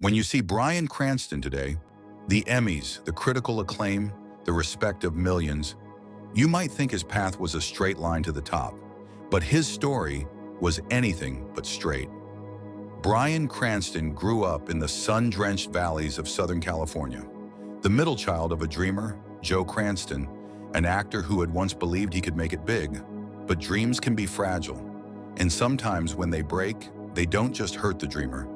When you see Bryan Cranston today, the Emmys, the critical acclaim, the respect of millions, you might think his path was a straight line to the top, but his story was anything but straight. Bryan Cranston grew up in the sun-drenched valleys of Southern California, the middle child of a dreamer, Joe Cranston, an actor who had once believed he could make it big. But dreams can be fragile, and sometimes when they break, they don't just hurt the dreamer.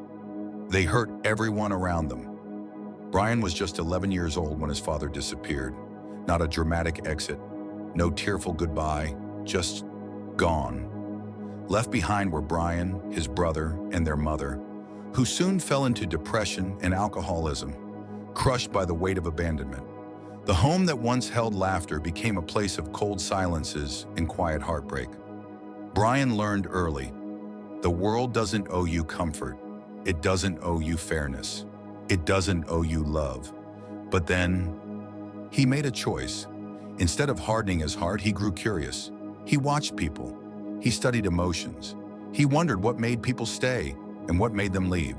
They hurt everyone around them. Bryan was just 11 years old when his father disappeared. Not a dramatic exit, no tearful goodbye, just gone. Left behind were Bryan, his brother, and their mother, who soon fell into depression and alcoholism, crushed by the weight of abandonment. The home that once held laughter became a place of cold silences and quiet heartbreak. Bryan learned early, the world doesn't owe you comfort. It doesn't owe you fairness. It doesn't owe you love. But then, he made a choice. Instead of hardening his heart, he grew curious. He watched people. He studied emotions. He wondered what made people stay and what made them leave.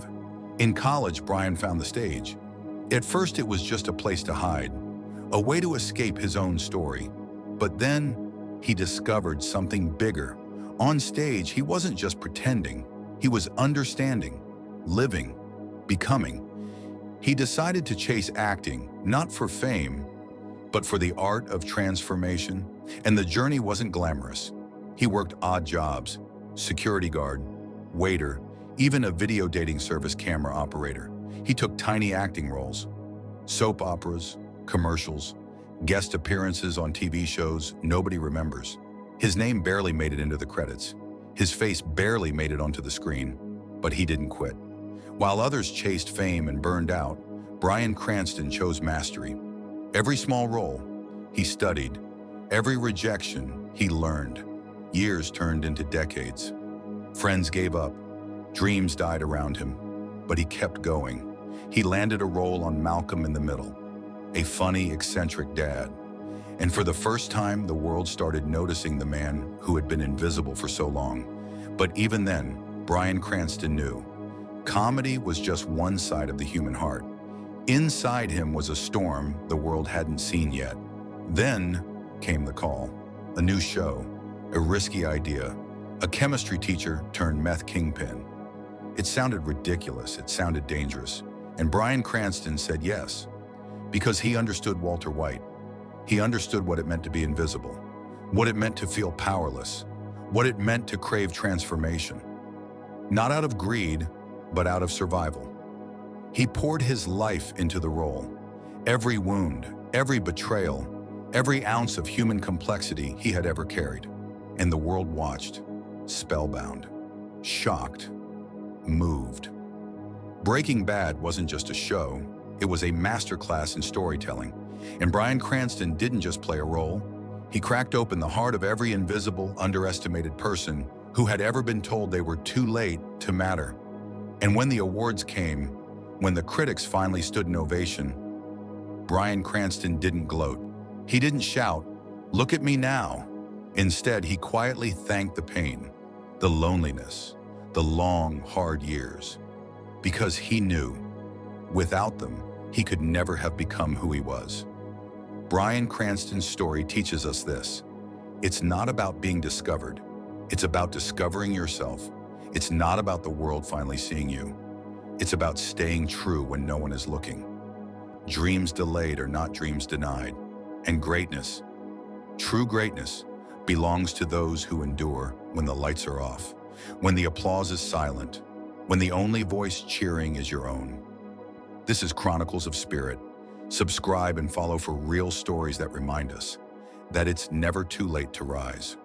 In college, Bryan found the stage. At first, it was just a place to hide, a way to escape his own story. But then, he discovered something bigger. On stage, he wasn't just pretending. He was understanding, living, becoming. He decided to chase acting, not for fame, but for the art of transformation. And the journey wasn't glamorous. He worked odd jobs, security guard, waiter, even a video dating service camera operator. He took tiny acting roles, soap operas, commercials, guest appearances on TV shows nobody remembers. His name barely made it into the credits. His face barely made it onto the screen, but he didn't quit. While others chased fame and burned out, Bryan Cranston chose mastery. Every small role, he studied. Every rejection, he learned. Years turned into decades. Friends gave up. Dreams died around him, but he kept going. He landed a role on Malcolm in the Middle, a funny, eccentric dad. And for the first time, the world started noticing the man who had been invisible for so long. But even then, Bryan Cranston knew comedy was just one side of the human heart. Inside him was a storm the world hadn't seen yet. Then came the call. A new show, a risky idea, a chemistry teacher turned meth kingpin. It sounded ridiculous, it sounded dangerous. And Bryan Cranston said yes, because he understood Walter White. He understood what it meant to be invisible, what it meant to feel powerless, what it meant to crave transformation. Not out of greed, but out of survival. He poured his life into the role. Every wound, every betrayal, every ounce of human complexity he had ever carried. And the world watched, spellbound, shocked, moved. Breaking Bad wasn't just a show, it was a masterclass in storytelling. And Bryan Cranston didn't just play a role, he cracked open the heart of every invisible, underestimated person who had ever been told they were too late to matter. And when the awards came, when the critics finally stood in ovation, Bryan Cranston didn't gloat. He didn't shout, "Look at me now." Instead, he quietly thanked the pain, the loneliness, the long, hard years, because he knew, without them, he could never have become who he was. Bryan Cranston's story teaches us this. It's not about being discovered. It's about discovering yourself. It's not about the world finally seeing you. It's about staying true when no one is looking. Dreams delayed are not dreams denied. And greatness, true greatness, belongs to those who endure when the lights are off, when the applause is silent, when the only voice cheering is your own. This is Chronicles of Spirit. Subscribe and follow for real stories that remind us that it's never too late to rise.